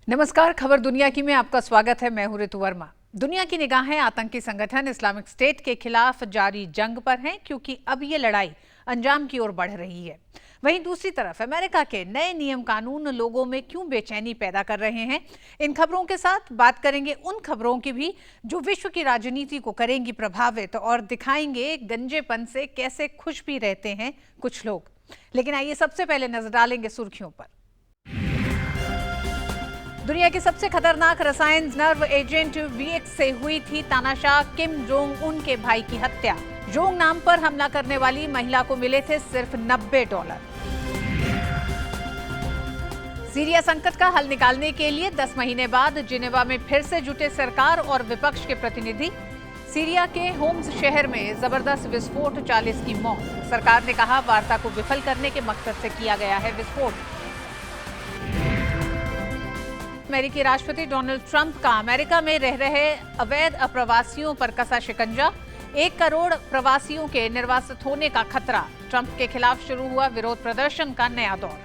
नमस्कार, खबर दुनिया की में आपका स्वागत है। मैं हूं ऋतु वर्मा। दुनिया की निगाहें आतंकी संगठन इस्लामिक स्टेट के खिलाफ जारी जंग पर हैं, क्योंकि अब ये लड़ाई अंजाम की ओर बढ़ रही है। वहीं दूसरी तरफ अमेरिका के नए नियम कानून लोगों में क्यों बेचैनी पैदा कर रहे हैं। इन खबरों के साथ बात करेंगे उन खबरों की भी जो विश्व की राजनीति को करेंगी प्रभावित, और दिखाएंगे गंजेपन से कैसे खुश भी रहते हैं कुछ लोग। लेकिन आइए सबसे पहले नजर डालेंगे सुर्खियों पर। दुनिया की सबसे खतरनाक रसायन नर्व एजेंट वीएक्स से हुई थी तानाशाह किम जोंग उन के भाई की हत्या। जोंग नाम पर हमला करने वाली महिला को मिले थे सिर्फ $90। सीरिया संकट का हल निकालने के लिए 10 महीने बाद जिनेवा में फिर से जुटे सरकार और विपक्ष के प्रतिनिधि। सीरिया के होम्स शहर में जबरदस्त विस्फोट, 40 की मौत। सरकार ने कहा वार्ता को विफल करने के मकसद से किया गया है विस्फोट। अमेरिकी राष्ट्रपति डोनाल्ड ट्रंप का अमेरिका में रह रहे अवैध अप्रवासियों पर कसा शिकंजा। 1 करोड़ प्रवासियों के निर्वासित होने का खतरा। ट्रंप के खिलाफ शुरू हुआ विरोध प्रदर्शन का नया दौर।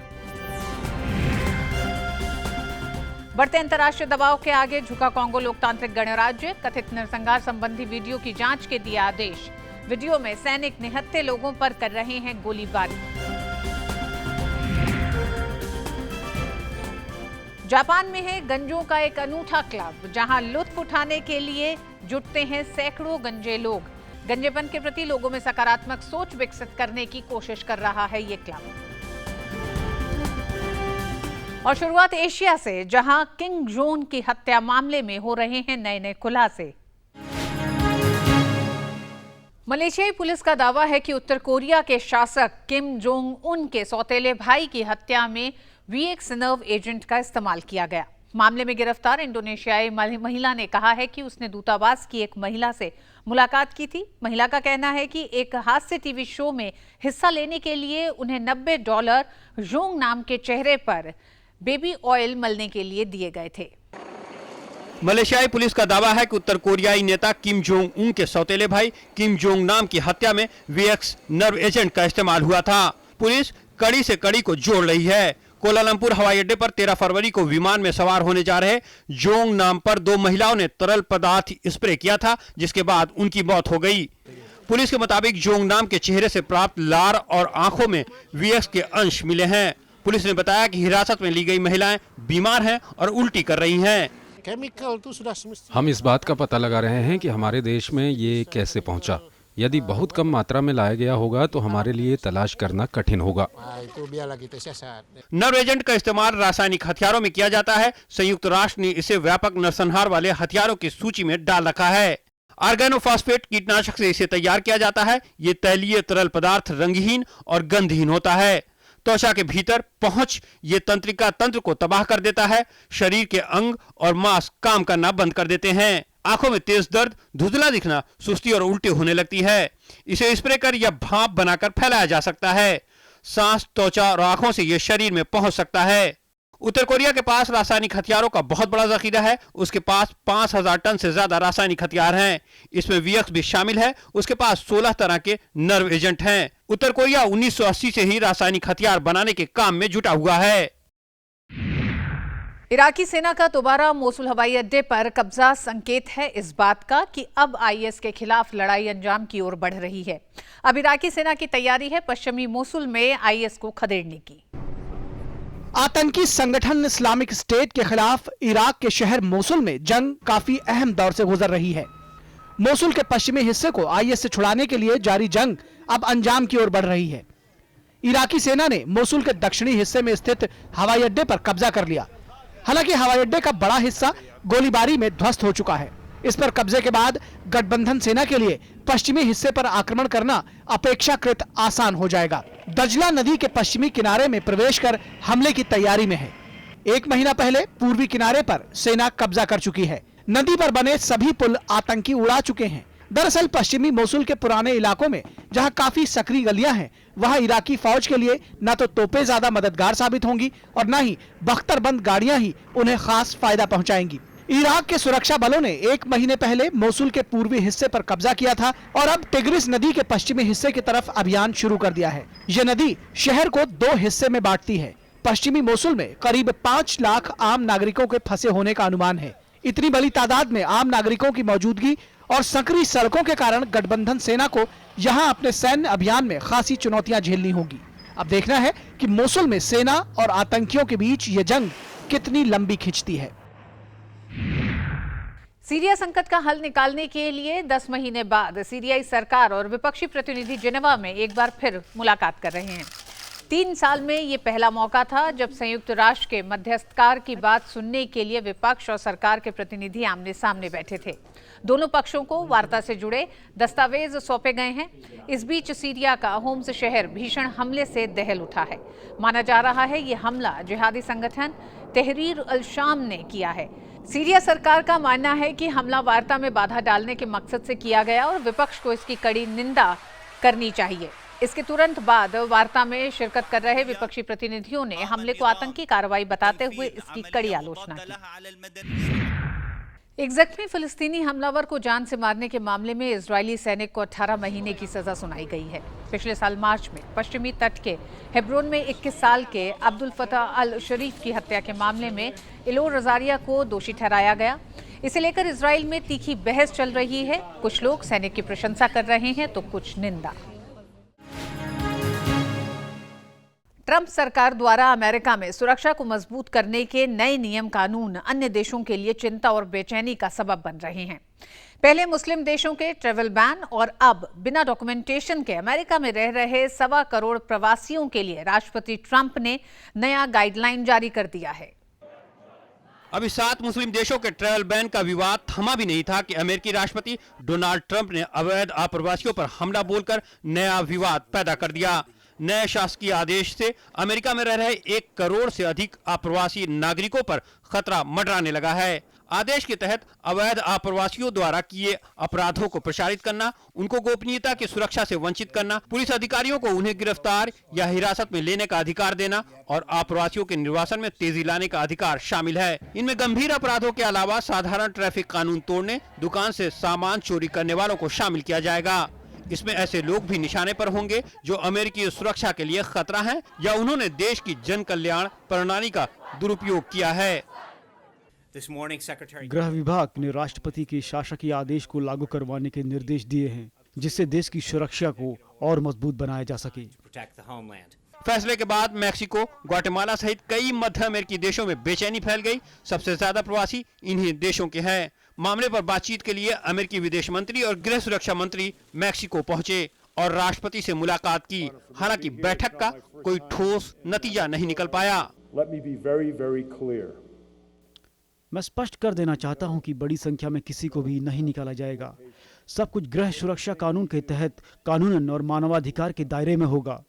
बढ़ते अंतर्राष्ट्रीय दबाव के आगे झुका कांगो लोकतांत्रिक गणराज्य। कथित नरसंहार संबंधी वीडियो की जांच के दिया आदेश। वीडियो में सैनिक निहत्थे लोगों पर कर रहे हैं गोलीबारी। जापान में है गंजों का एक अनूठा क्लब, जहां लुत्फ उठाने के लिए जुटते हैं सैकड़ों गंजे लोग। गंजेपन के प्रति लोगों में सकारात्मक सोच विकसित करने की कोशिश कर रहा है ये क्लब। और शुरुआत एशिया से, जहां किम जोंग की हत्या मामले में हो रहे हैं नए नए खुलासे। मलेशियाई पुलिस का दावा है कि उत्तर कोरिया के शासक किम जोंग उन के सौतेले भाई की हत्या में वीएक्स नर्व एजेंट का इस्तेमाल किया गया। मामले में गिरफ्तार इंडोनेशियाई महिला ने कहा है कि उसने दूतावास की एक महिला से मुलाकात की थी। महिला का कहना है कि एक हास्य टीवी शो में हिस्सा लेने के लिए उन्हें $90 जोंग नाम के चेहरे पर बेबी ऑयल मलने के लिए दिए गए थे। मलेशियाई पुलिस का दावा है कि उत्तर कोरियाई नेता किम जोंग उन के सौतेले भाई किम जोंग नाम की हत्या में वीएक्स नर्व एजेंट का इस्तेमाल हुआ था। पुलिस कड़ी से कड़ी को जोड़ रही है। कोलालमपुर हवाई अड्डे पर 13 फरवरी को विमान में सवार होने जा रहे जोंग नाम पर 2 महिलाओं ने तरल पदार्थ स्प्रे किया था, जिसके बाद उनकी मौत हो गई। पुलिस के मुताबिक जोंग नाम के चेहरे से प्राप्त लार और आंखों में वीएक्स के अंश मिले हैं। पुलिस ने बताया कि हिरासत में ली गई महिलाएं बीमार हैं और उल्टी कर रही हैं। हम इस बात का पता लगा रहे हैं कि हमारे देश में ये कैसे पहुंचा। यदि बहुत कम मात्रा में लाया गया होगा तो हमारे लिए तलाश करना कठिन होगा। नर्व एजेंट का इस्तेमाल रासायनिक हथियारों में किया जाता है। संयुक्त राष्ट्र ने इसे व्यापक नरसंहार वाले हथियारों की सूची में डाल रखा है। ऑर्गेनोफॉस्फेट कीटनाशक से इसे तैयार किया जाता है। ये तैलीय तरल पदार्थ रंगहीन और गंधहीन होता है। त्वचा के भीतर पहुंच ये तंत्रिका तंत्र को तबाह कर देता है। शरीर के अंग और मांस काम करना बंद कर देते हैं। आंखों में तेज दर्द, धुंधला दिखना, सुस्ती और उल्टी होने लगती है। इसे स्प्रे कर या भाप बनाकर फैलाया जा सकता है। सांस, त्वचा और आंखों से यह शरीर में पहुंच सकता है। उत्तर कोरिया के पास रासायनिक हथियारों का बहुत बड़ा जखीरा है। उसके पास 5000 टन से ज्यादा रासायनिक हथियार हैं। इसमें वीएक्स भी शामिल है। उसके पास 16 तरह के नर्व एजेंट हैं। उत्तर कोरिया 1980 से ही रासायनिक हथियार बनाने के काम में जुटा हुआ है। इराकी सेना का दोबारा मोसुल हवाई अड्डे पर कब्जा संकेत है इस बात का कि अब आईएस के खिलाफ लड़ाई अंजाम की ओर बढ़ रही है। अब इराकी सेना की तैयारी है पश्चिमी मोसुल में आईएस को खदेड़ने की। आतंकी संगठन इस्लामिक स्टेट के खिलाफ इराक के शहर मोसुल में जंग काफी अहम दौर से गुजर रही है। मोसुल के पश्चिमी हिस्से को आईएस से छुड़ाने के लिए जारी जंग अब अंजाम की ओर बढ़ रही है। इराकी सेना ने मोसुल के दक्षिणी हिस्से में स्थित हवाई अड्डे पर कब्जा कर लिया। हालांकि हवाई अड्डे का बड़ा हिस्सा गोलीबारी में ध्वस्त हो चुका है। इस पर कब्जे के बाद गठबंधन सेना के लिए पश्चिमी हिस्से पर आक्रमण करना अपेक्षाकृत आसान हो जाएगा। दजला नदी के पश्चिमी किनारे में प्रवेश कर हमले की तैयारी में है। 1 महीना पहले पूर्वी किनारे पर सेना कब्जा कर चुकी है। नदी पर बने सभी पुल आतंकी उड़ा चुके हैं। दरअसल पश्चिमी मोसुल के पुराने इलाकों में जहां काफी सकरी गलियां हैं, वहां इराकी फौज के लिए न तो तोपें ज्यादा मददगार साबित होंगी और न ही बख्तरबंद गाड़ियां ही उन्हें खास फायदा पहुंचाएंगी। इराक के सुरक्षा बलों ने 1 महीने पहले मोसुल के पूर्वी हिस्से पर कब्जा किया था और अब टिग्रिस नदी के पश्चिमी हिस्से की तरफ अभियान शुरू कर दिया है। यह नदी शहर को 2 हिस्से में बांटती है। पश्चिमी मोसुल में करीब 5 लाख आम नागरिकों के फंसे होने का अनुमान है। इतनी बड़ी तादाद में आम नागरिकों की मौजूदगी और संकरी सड़कों के कारण गठबंधन सेना को यहां अपने सैन्य अभियान में खासी चुनौतियां झेलनी होगी। अब देखना है कि मोसुल में सेना और आतंकियों के बीच ये जंग कितनी लंबी खिंचती है। सीरिया संकट का हल निकालने के लिए 10 महीने बाद सीरियाई सरकार और विपक्षी प्रतिनिधि जिनेवा में एक बार फिर मुलाकात कर रहे हैं। 3 साल में ये पहला मौका था जब संयुक्त राष्ट्र के मध्यस्थकार की बात सुनने के लिए विपक्ष और सरकार के प्रतिनिधि आमने सामने बैठे थे। दोनों पक्षों को वार्ता से जुड़े दस्तावेज सौंपे गए हैं। इस बीच सीरिया का होम्स शहर भीषण हमले से दहल उठा है। माना जा रहा है ये हमला जिहादी संगठन तहरीर अल शाम ने किया है। सीरिया सरकार का मानना है कि हमला वार्ता में बाधा डालने के मकसद से किया गया और विपक्ष को इसकी कड़ी निंदा करनी चाहिए। इसके तुरंत बाद वार्ता में शिरकत कर रहे विपक्षी प्रतिनिधियों ने हमले को आतंकी कार्रवाई बताते हुए इसकी कड़ी आलोचना की। एक जख्मी फिलिस्तीनी हमलावर को जान से मारने के मामले में इजरायली सैनिक को 18 महीने की सजा सुनाई गई है। पिछले साल मार्च में पश्चिमी तट के हेब्रोन में 21 साल के अब्दुल फताह अल शरीफ की हत्या के मामले में इलोर रजारिया को दोषी ठहराया गया। इसे लेकर इजराइल में तीखी बहस चल रही है। कुछ लोग सैनिक की प्रशंसा कर रहे हैं तो कुछ निंदा। ट्रंप सरकार द्वारा अमेरिका में सुरक्षा को मजबूत करने के नए नियम कानून अन्य देशों के लिए चिंता और बेचैनी का सबब बन रहे हैं। पहले मुस्लिम देशों के ट्रैवल बैन और अब बिना डॉक्यूमेंटेशन के अमेरिका में रह रहे 1.25 करोड़ प्रवासियों के लिए राष्ट्रपति ट्रंप ने नया गाइडलाइन जारी कर दिया है। अभी 7 मुस्लिम देशों के ट्रैवल बैन का विवाद थमा भी नहीं था कि अमेरिकी राष्ट्रपति डोनाल्ड ट्रंप ने अवैध आप्रवासियों पर हमला बोलकर नया विवाद पैदा कर दिया। नए शासकीय आदेश से अमेरिका में रह रहे 1 करोड़ से अधिक आप्रवासी नागरिकों पर खतरा मंडराने लगा है। आदेश के तहत अवैध आप्रवासियों द्वारा किए अपराधों को प्रसारित करना, उनको गोपनीयता की सुरक्षा से वंचित करना, पुलिस अधिकारियों को उन्हें गिरफ्तार या हिरासत में लेने का अधिकार देना और आप्रवासियों के निर्वासन में तेजी लाने का अधिकार शामिल है। इनमें गंभीर अपराधों के अलावा साधारण ट्रैफिक कानून तोड़ने, दुकान से सामान चोरी करने वालों को शामिल किया जाएगा। इसमें ऐसे लोग भी निशाने पर होंगे जो अमेरिकी सुरक्षा के लिए खतरा हैं या उन्होंने देश की जन कल्याण प्रणाली का दुरुपयोग किया है। गृह विभाग ने राष्ट्रपति के शासकीय आदेश को लागू करवाने के निर्देश दिए हैं, जिससे देश की सुरक्षा को और मजबूत बनाया जा सके। फैसले के बाद मैक्सिको, ग्वाटेमाला सहित कई मध्य अमेरिकी देशों में बेचैनी फैल गई। सबसे ज्यादा प्रवासी इन्हीं देशों के हैं। मामले पर बातचीत के लिए अमेरिकी विदेश मंत्री और गृह सुरक्षा मंत्री मैक्सिको पहुंचे और राष्ट्रपति से मुलाकात की। हालांकि बैठक का कोई ठोस नतीजा नहीं निकल पाया। मैं स्पष्ट कर देना चाहता हूं कि बड़ी संख्या में किसी को भी नहीं निकाला जाएगा। सब कुछ गृह सुरक्षा कानून के तहत कानूनन और मानवाधिकार के दायरे में होगा।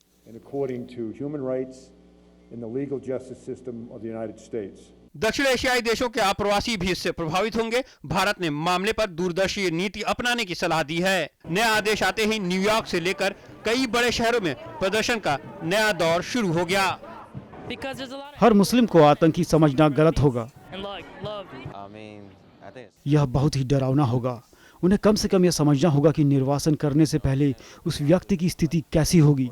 दक्षिण एशियाई देशों के आप्रवासी भी इससे प्रभावित होंगे। भारत ने मामले पर दूरदर्शी नीति अपनाने की सलाह दी है। नया आदेश आते ही न्यूयॉर्क से लेकर कई बड़े शहरों में प्रदर्शन का नया दौर शुरू हो गया। हर मुस्लिम को आतंकी समझना गलत होगा। यह बहुत ही डरावना होगा। उन्हें कम से कम यह समझना होगा कि निर्वासन करने से पहले उस व्यक्ति की स्थिति कैसी होगी।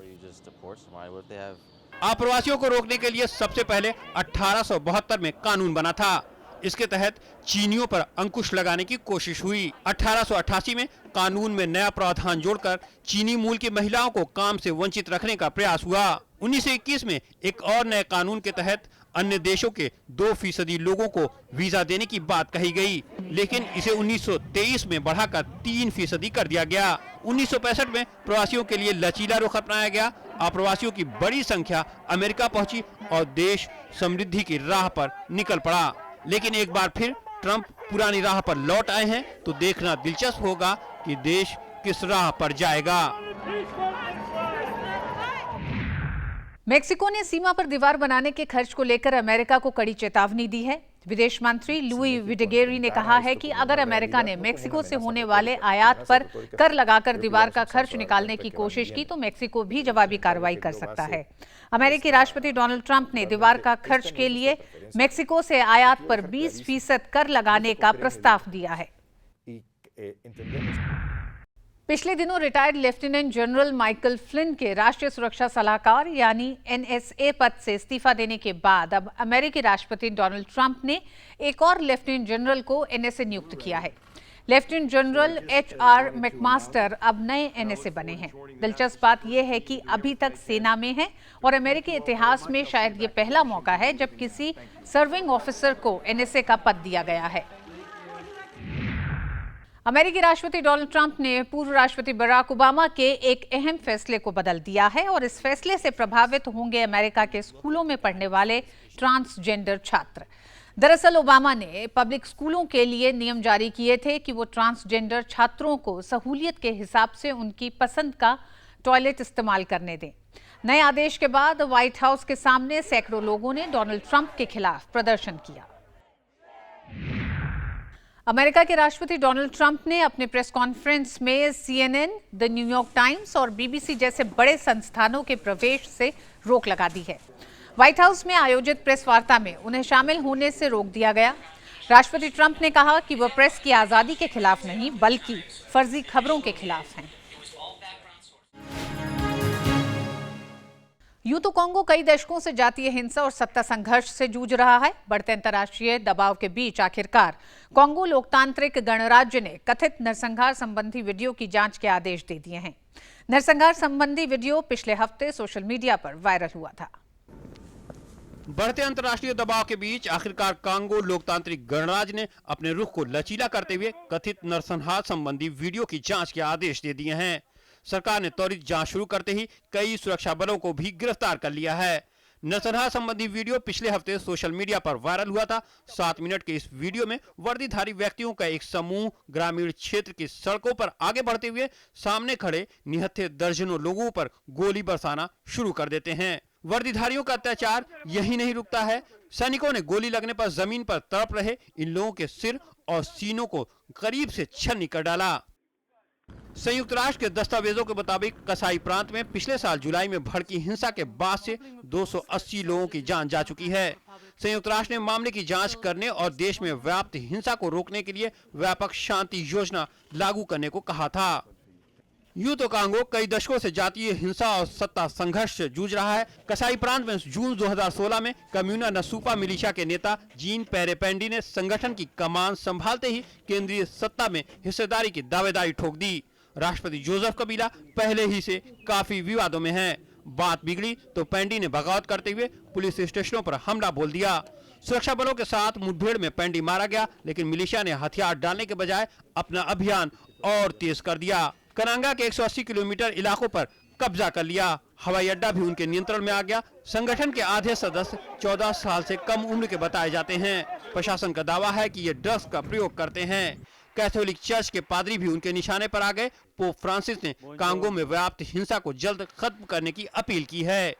आप्रवासियों को रोकने के लिए सबसे पहले 1872 में कानून बना था। इसके तहत चीनियों पर अंकुश लगाने की कोशिश हुई। 1888 में कानून में नया प्रावधान जोड़कर चीनी मूल की महिलाओं को काम से वंचित रखने का प्रयास हुआ। 1921 में एक और नए कानून के तहत अन्य देशों के 2% लोगों को वीजा देने की बात कही गई, लेकिन इसे 1923 में बढ़ाकर 3% कर दिया गया। 1965 में प्रवासियों के लिए लचीला रुख अपनाया गया। अप्रवासियों की बड़ी संख्या अमेरिका पहुंची और देश समृद्धि की राह पर निकल पड़ा। लेकिन एक बार फिर ट्रंप पुरानी राह पर लौट आए हैं तो देखना दिलचस्प होगा कि देश किस राह पर जाएगा। मेक्सिको ने सीमा पर दीवार बनाने के खर्च को लेकर अमेरिका को कड़ी चेतावनी दी है। विदेश मंत्री लुई विडेगेरी ने कहा है कि अगर अमेरिका ने मेक्सिको से होने वाले आयात पर कर लगाकर दीवार का खर्च निकालने की कोशिश की तो मेक्सिको भी जवाबी कार्रवाई कर सकता है। अमेरिकी राष्ट्रपति डोनाल्ड ट्रंप ने दीवार का खर्च के लिए मेक्सिको से आयात पर 20% कर लगाने का प्रस्ताव दिया है। पिछले दिनों retired lieutenant general Michael Flint के राष्ट्रीय सुरक्षा सलाहकार यानी NSA पद से इस्तीफा देने के बाद अब अमेरिकी राष्ट्रपति डोनाल्ड ट्रंप ने एक और लेफ्टिनेंट जनरल को NSA नियुक्त किया है। लेफ्टिनेंट जनरल HR मैकमास्टर अब नए NSA बने हैं। दिलचस्प बात यह है कि अभी तक सेना में हैं और अमेरिकी इतिहास में शायद ये पहला मौका है जब किसी सर्विंग ऑफिसर को NSA का पद दिया गया है। अमेरिकी राष्ट्रपति डोनाल्ड ट्रंप ने पूर्व राष्ट्रपति बराक ओबामा के एक अहम फैसले को बदल दिया है और इस फैसले से प्रभावित होंगे अमेरिका के स्कूलों में पढ़ने वाले ट्रांसजेंडर छात्र। दरअसल ओबामा ने पब्लिक स्कूलों के लिए नियम जारी किए थे कि वो ट्रांसजेंडर छात्रों को सहूलियत के हिसाब से उनकी पसंद का टॉयलेट इस्तेमाल करने दें। नए आदेश के बाद व्हाइट हाउस के सामने सैकड़ों लोगों ने डोनाल्ड ट्रंप के खिलाफ प्रदर्शन किया। अमेरिका के राष्ट्रपति डोनाल्ड ट्रंप ने अपने प्रेस कॉन्फ्रेंस में CNN, द न्यूयॉर्क टाइम्स और BBC जैसे बड़े संस्थानों के प्रवेश से रोक लगा दी है। व्हाइट हाउस में आयोजित प्रेस वार्ता में उन्हें शामिल होने से रोक दिया गया। राष्ट्रपति ट्रंप ने कहा कि वह प्रेस की आजादी के खिलाफ नहीं बल्कि फर्जी खबरों के खिलाफ हैं। यूं तो कांगो कई दशकों से जातीय हिंसा और सत्ता संघर्ष से जूझ रहा है। बढ़ते अंतर्राष्ट्रीय दबाव के बीच आखिरकार कांगो लोकतांत्रिक गणराज्य ने कथित नरसंहार संबंधी वीडियो की जांच के आदेश दे दिए हैं। नरसंहार संबंधी वीडियो पिछले हफ्ते सोशल मीडिया पर वायरल हुआ था। बढ़ते अंतर्राष्ट्रीय दबाव के बीच आखिरकार कांगो लोकतांत्रिक गणराज्य ने अपने रुख को लचीला करते हुए कथित नरसंहार संबंधी वीडियो की जांच के आदेश दे दिए हैं। सरकार ने त्वरित जांच शुरू करते ही कई सुरक्षा बलों को भी गिरफ्तार कर लिया है। नरसंहार संबंधी वीडियो पिछले हफ्ते सोशल मीडिया पर वायरल हुआ था। 7 मिनट के इस वीडियो में वर्दीधारी व्यक्तियों का एक समूह ग्रामीण क्षेत्र की सड़कों पर आगे बढ़ते हुए सामने खड़े निहत्थे दर्जनों लोगों पर गोली बरसाना शुरू कर देते हैं। वर्दीधारियों का अत्याचार यही नहीं रुकता है। सैनिकों ने गोली लगने पर जमीन पर तड़प रहे इन लोगों के सिर और सीनों को करीब से छन्नी कर डाला। संयुक्त राष्ट्र के दस्तावेजों के मुताबिक कसाई प्रांत में पिछले साल जुलाई में भड़की हिंसा के बाद से 280 लोगों की जान जा चुकी है। संयुक्त राष्ट्र ने मामले की जांच करने और देश में व्याप्त हिंसा को रोकने के लिए व्यापक शांति योजना लागू करने को कहा था। यूं तो कांगो कई दशकों से जातीय हिंसा और सत्ता संघर्ष से जूझ रहा है। कसाई प्रांत में जून 2016 में कम्यूना नसूपा मिलिशिया के नेता जीन पेरेपेंडी ने संगठन की कमान संभालते ही केंद्रीय सत्ता में हिस्सेदारी की दावेदारी ठोक दी। राष्ट्रपति जोसेफ कबीला पहले ही से काफी विवादों में हैं। बात बिगड़ी तो पेंडी ने बगावत करते हुए पुलिस स्टेशनों पर हमला बोल दिया। सुरक्षा बलों के साथ मुठभेड़ में पेंडी मारा गया, लेकिन मिलिशिया ने हथियार डालने के बजाय अपना अभियान और तेज कर दिया। कनांगा के 180 किलोमीटर इलाकों पर कब्जा कर लिया। हवाई अड्डा भी उनके नियंत्रण में आ गया। संगठन के आधे सदस्य 14 साल से कम उम्र के बताए जाते हैं। प्रशासन का दावा है कि ये ड्रग्स का प्रयोग करते हैं। कैथोलिक चर्च के पादरी भी उनके निशाने पर आ गए। पोप फ्रांसिस ने कांगो में व्याप्त हिंसा को जल्द खत्म करने की अपील की है।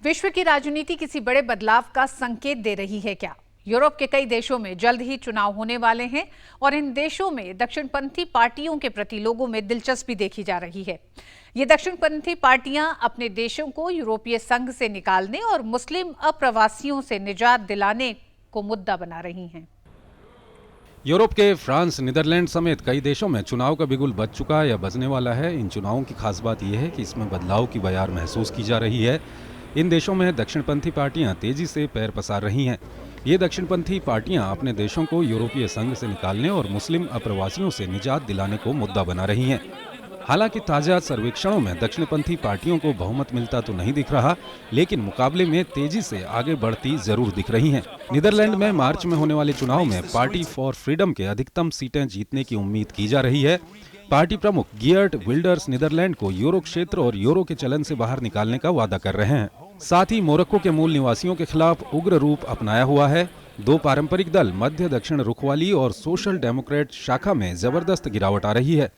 विश्व की राजनीति किसी बड़े बदलाव का संकेत दे रही है क्या? यूरोप के कई देशों में जल्द ही चुनाव होने वाले हैं और इन देशों में दक्षिणपंथी पार्टियों के प्रति लोगों में दिलचस्पी देखी जा रही है। ये दक्षिणपंथी पार्टियां अपने देशों को यूरोपीय संघ से निकालने और मुस्लिम अप्रवासियों से निजात दिलाने को मुद्दा बना रही हैं। यूरोप के फ्रांस, नीदरलैंड समेत कई देशों में चुनाव का बिगुल बज चुका या बजने वाला है। इन चुनावों की खास बात यह है कि इसमें बदलाव की बयार महसूस की जा रही है। इन देशों में दक्षिणपंथी पार्टियां तेजी से पैर पसार रही हैं। ये दक्षिणपंथी पार्टियां अपने देशों को यूरोपीय संघ से निकालने और मुस्लिम अप्रवासियों से निजात दिलाने को मुद्दा बना रही हैं। हालांकि ताजा सर्वेक्षणों में दक्षिणपंथी पार्टियों को बहुमत मिलता तो नहीं दिख रहा, लेकिन मुकाबले में तेजी से आगे बढ़ती जरूर दिख रही हैं। नीदरलैंड में मार्च में होने वाले चुनाव में पार्टी फॉर फ्रीडम के अधिकतम सीटें जीतने की उम्मीद की जा रही है। पार्टी प्रमुख गियर्ट विल्डर्स नीदरलैंड को यूरो क्षेत्र और यूरो के चलन से बाहर निकालने का वादा कर रहे हैं। साथ ही मोरक्को के मूल निवासियों के खिलाफ उग्र रूप अपनाया हुआ है। 2 पारंपरिक दल मध्य दक्षिण रुख वाली और सोशल डेमोक्रेट शाखा में जबरदस्त गिरावट आ रही है।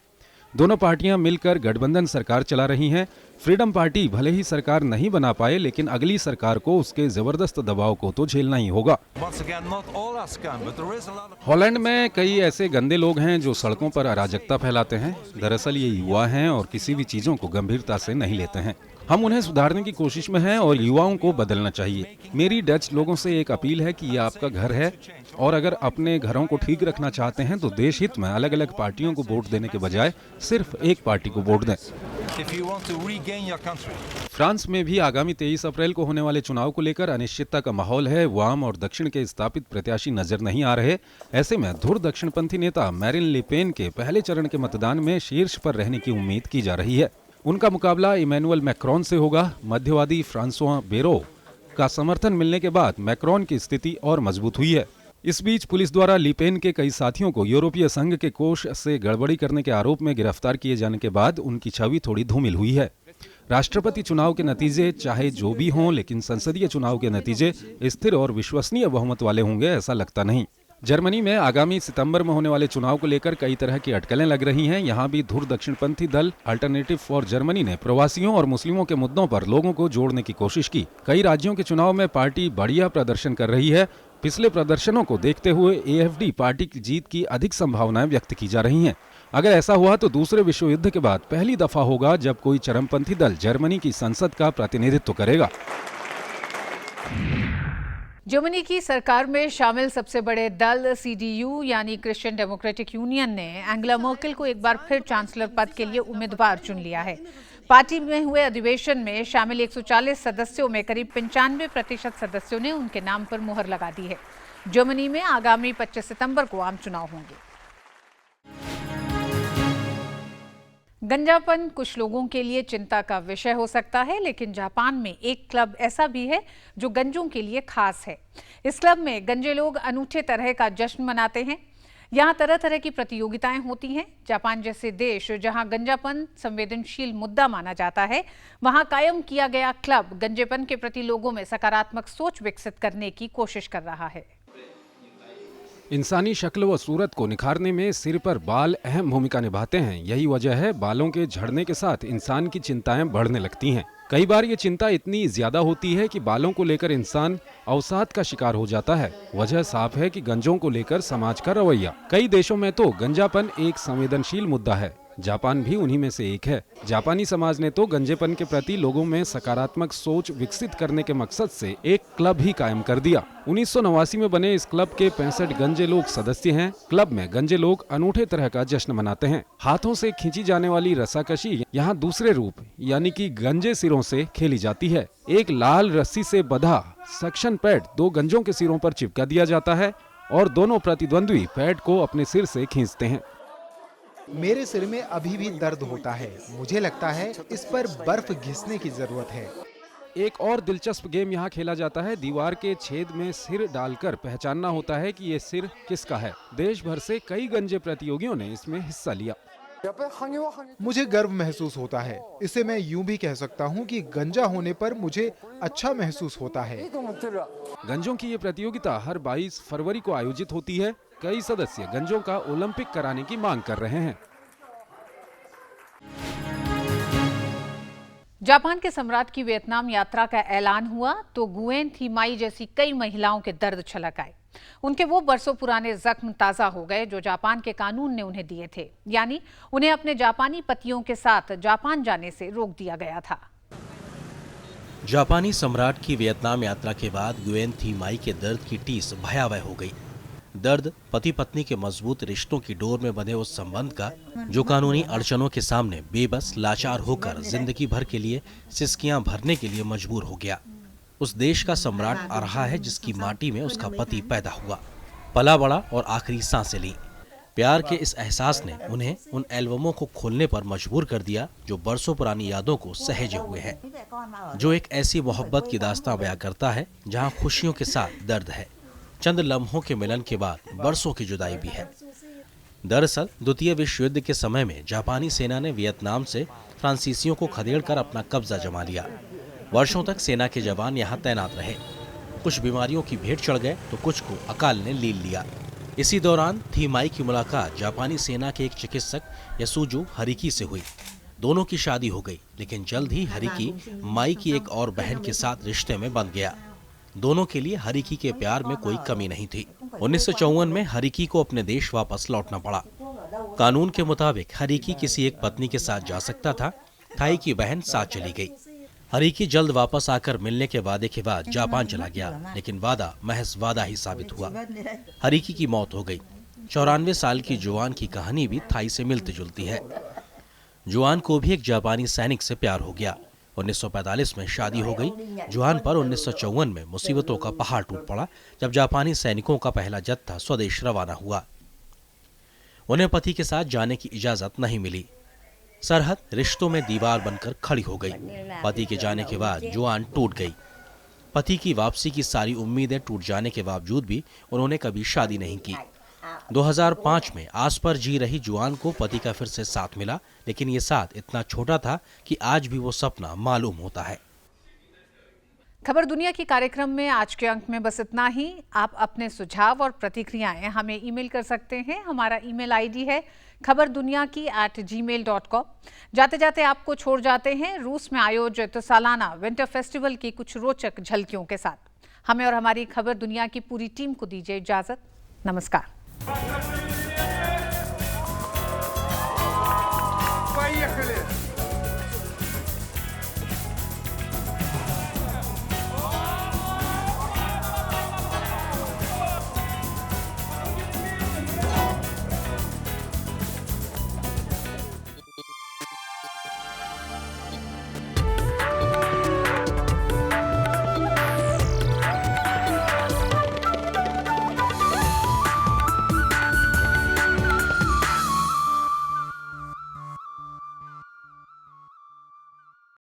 दोनों पार्टियां मिलकर गठबंधन सरकार चला रही हैं। फ्रीडम पार्टी भले ही सरकार नहीं बना पाए, लेकिन अगली सरकार को उसके जबरदस्त दबाव को तो झेलना ही होगा। हॉलैंड में कई ऐसे गंदे लोग हैं जो सड़कों पर अराजकता फैलाते हैं। दरअसल ये युवा हैं और किसी भी चीजों को गंभीरता से नहीं लेते हैं। हम उन्हें सुधारने की कोशिश में हैं और युवाओं को बदलना चाहिए। मेरी डच लोगों से एक अपील है कि ये आपका घर है और अगर अपने घरों को ठीक रखना चाहते हैं तो देश हित में अलग अलग पार्टियों को वोट देने के बजाय सिर्फ एक पार्टी को वोट दें। फ्रांस में भी आगामी 23 अप्रैल को होने वाले चुनाव को लेकर अनिश्चितता का माहौल है। वाम और दक्षिण के स्थापित प्रत्याशी नजर नहीं आ रहे। ऐसे में धुर दक्षिणपंथी नेता मैरिन ले पेन के पहले चरण के मतदान में शीर्ष पर रहने की उम्मीद की जा रही है। उनका मुकाबला इमैनुअल मैक्रोन से होगा। मध्यवादी फ्रांसवा बेरो का समर्थन मिलने के बाद मैक्रोन की स्थिति और मजबूत हुई है। इस बीच पुलिस द्वारा लीपेन के कई साथियों को यूरोपीय संघ के कोष से गड़बड़ी करने के आरोप में गिरफ्तार किए जाने के बाद उनकी छवि थोड़ी धूमिल हुई है। राष्ट्रपति चुनाव के नतीजे चाहे जो भी हों, लेकिन संसदीय चुनाव के नतीजे स्थिर और विश्वसनीय बहुमत वाले होंगे ऐसा लगता नहीं। जर्मनी में आगामी सितंबर में होने वाले चुनाव को लेकर कई तरह की अटकलें लग रही हैं। यहाँ भी धुर दक्षिणपंथी दल अल्टरनेटिव फॉर जर्मनी ने प्रवासियों और मुस्लिमों के मुद्दों पर लोगों को जोड़ने की कोशिश की। कई राज्यों के चुनाव में पार्टी बढ़िया प्रदर्शन कर रही है। पिछले प्रदर्शनों को देखते हुए AfD पार्टी की जीत की अधिक संभावनाएं व्यक्त की जा रही हैं। अगर ऐसा हुआ तो दूसरे विश्व युद्ध के बाद पहली दफा होगा जब कोई चरमपंथी दल जर्मनी की संसद का प्रतिनिधित्व करेगा। जर्मनी की सरकार में शामिल सबसे बड़े दल CDU यानी क्रिश्चियन डेमोक्रेटिक यूनियन ने एंगेला मर्केल को एक बार फिर चांसलर पद के लिए उम्मीदवार चुन लिया है। पार्टी में हुए अधिवेशन में शामिल 140 सदस्यों में करीब 95% सदस्यों ने उनके नाम पर मुहर लगा दी है। जर्मनी में आगामी 25 सितंबर को आम चुनाव होंगे। गंजापन कुछ लोगों के लिए चिंता का विषय हो सकता है, लेकिन जापान में एक क्लब ऐसा भी है जो गंजों के लिए खास है। इस क्लब में गंजे लोग अनूठे तरह का जश्न मनाते हैं। यहाँ तरह तरह की प्रतियोगिताएं होती हैं। जापान जैसे देश जहाँ गंजापन संवेदनशील मुद्दा माना जाता है, वहाँ कायम किया गया क्लब गंजेपन के प्रति लोगों में सकारात्मक सोच विकसित करने की कोशिश कर रहा है। इंसानी शक्ल व सूरत को निखारने में सिर पर बाल अहम भूमिका निभाते हैं। यही वजह है बालों के झड़ने के साथ इंसान की चिंताएं बढ़ने लगती हैं। कई बार ये चिंता इतनी ज्यादा होती है कि बालों को लेकर इंसान अवसाद का शिकार हो जाता है। वजह साफ है कि गंजों को लेकर समाज का रवैया। कई देशों में तो गंजापन एक संवेदनशील मुद्दा है। जापान भी उन्हीं में से एक है। जापानी समाज ने तो गंजेपन के प्रति लोगों में सकारात्मक सोच विकसित करने के मकसद से एक क्लब ही कायम कर दिया। 1989 में बने इस क्लब के 65 गंजे लोग सदस्य हैं। क्लब में गंजे लोग अनूठे तरह का जश्न मनाते हैं। हाथों से खींची जाने वाली रस्साकशी यहाँ दूसरे रूप यानी कि गंजे सिरों से खेली जाती है। एक लाल रस्सी से बंधा सक्शन पैड 2 गंजों के सिरों पर चिपका दिया जाता है और दोनों प्रतिद्वंद्वी पैड को अपने सिर से खींचते हैं। मेरे सिर में अभी भी दर्द होता है। मुझे लगता है इस पर बर्फ घिसने की जरूरत है। एक और दिलचस्प गेम यहाँ खेला जाता है। दीवार के छेद में सिर डालकर पहचानना होता है कि ये सिर किसका है। देश भर से कई गंजे प्रतियोगियों ने इसमें हिस्सा लिया। मुझे गर्व महसूस होता है। इसे मैं यूं भी कह सकता हूं कि गंजा होने पर मुझे अच्छा महसूस होता है। गंजों की ये प्रतियोगिता हर 22 फरवरी को आयोजित होती है। कई सदस्य गंजों का ओलंपिक कराने की मांग कर रहे हैं। जापान के सम्राट की वियतनाम यात्रा का ऐलान हुआ तो गुएन थी माई जैसी कई महिलाओं के दर्द छलक आए। उनके वो बरसों पुराने जख्म ताजा हो गए जो जापान के कानून ने उन्हें दिए थे, यानी उन्हें अपने जापानी पतियों के साथ जापान जाने से रोक दिया गया था। जापानी सम्राट की वियतनाम यात्रा के बाद गुएन थी माई के दर्द की टीस भयावह हो गई। दर्द पति पत्नी के मजबूत रिश्तों की डोर में बंधे उस संबंध का जो कानूनी अड़चनों के सामने बेबस लाचार होकर जिंदगी भर के लिए सिसकियां भरने के लिए मजबूर हो गया। उस देश का सम्राट आ रहा है जिसकी माटी में उसका पति पैदा हुआ, पला बड़ा और आखिरी सांसें ली। प्यार के इस एहसास ने उन्हें उन एल्बमों को खोलने पर मजबूर कर दिया जो बरसों पुरानी यादों को सहेजे हुए हैं, जो एक ऐसी मोहब्बत की दास्तां बयां करता है जहां खुशियों के साथ दर्द है, चंद लम्हों के मिलन के बाद बरसों की जुदाई भी है। दरअसल द्वितीय विश्व युद्ध के समय में जापानी सेना ने वियतनाम से फ्रांसीसियों को खदेड़कर अपना कब्जा जमा लिया। वर्षों तक सेना के जवान यहाँ तैनात रहे। कुछ बीमारियों की भेंट चढ़ गए तो कुछ को अकाल ने लील लिया। इसी दौरान थी माई की मुलाकात जापानी सेना के एक चिकित्सक यासुजू हरिकी से हुई। दोनों की शादी हो गई, लेकिन जल्द ही हरिकी माई की एक और बहन के साथ रिश्ते में बंध गया। दोनों के लिए हरिकी के प्यार में कोई कमी नहीं थी। 1954 में हरिकी को अपने देश वापस लौटना पड़ा। कानून के मुताबिक हरिकी किसी एक पत्नी के साथ जा सकता था। थाई की बहन साथ चली गई। हरीकी जल्द वापस आकर मिलने के वादे के बाद जापान चला गया, लेकिन वादा महज वादा ही साबित हुआ। हरीकी की मौत हो गई। 94 साल की जुआन की कहानी भी थाई से मिलती जुलती है। जुआन को भी एक जापानी सैनिक से प्यार हो गया। 1945 में शादी हो गई। जुआन पर 1954 में मुसीबतों का पहाड़ टूट पड़ा जब जापानी सैनिकों का पहला जत्था स्वदेश रवाना हुआ। उन्हें पति के साथ जाने की इजाजत नहीं मिली। सरहद रिश्तों में दीवार बनकर खड़ी हो गई। पति के जाने के बाद जुआन टूट गई। पति की वापसी की सारी उम्मीदें टूट जाने के बावजूद भी उन्होंने कभी शादी नहीं की। 2005 में आस पर जी रही जुआन को पति का फिर से साथ मिला, लेकिन ये साथ इतना छोटा था कि आज भी वो सपना मालूम होता है। खबर दुनिया की कार्यक्रम में आज के अंक में बस इतना ही। आप अपने सुझाव और प्रतिक्रियाएं हमें ईमेल कर सकते हैं। हमारा ईमेल आईडी है khabarduniaki@gmail.com। जाते जाते आपको छोड़ जाते हैं रूस में आयोजित सालाना विंटर फेस्टिवल की कुछ रोचक झलकियों के साथ। हमें और हमारी खबर दुनिया की पूरी टीम को दीजिए इजाजत। नमस्कार।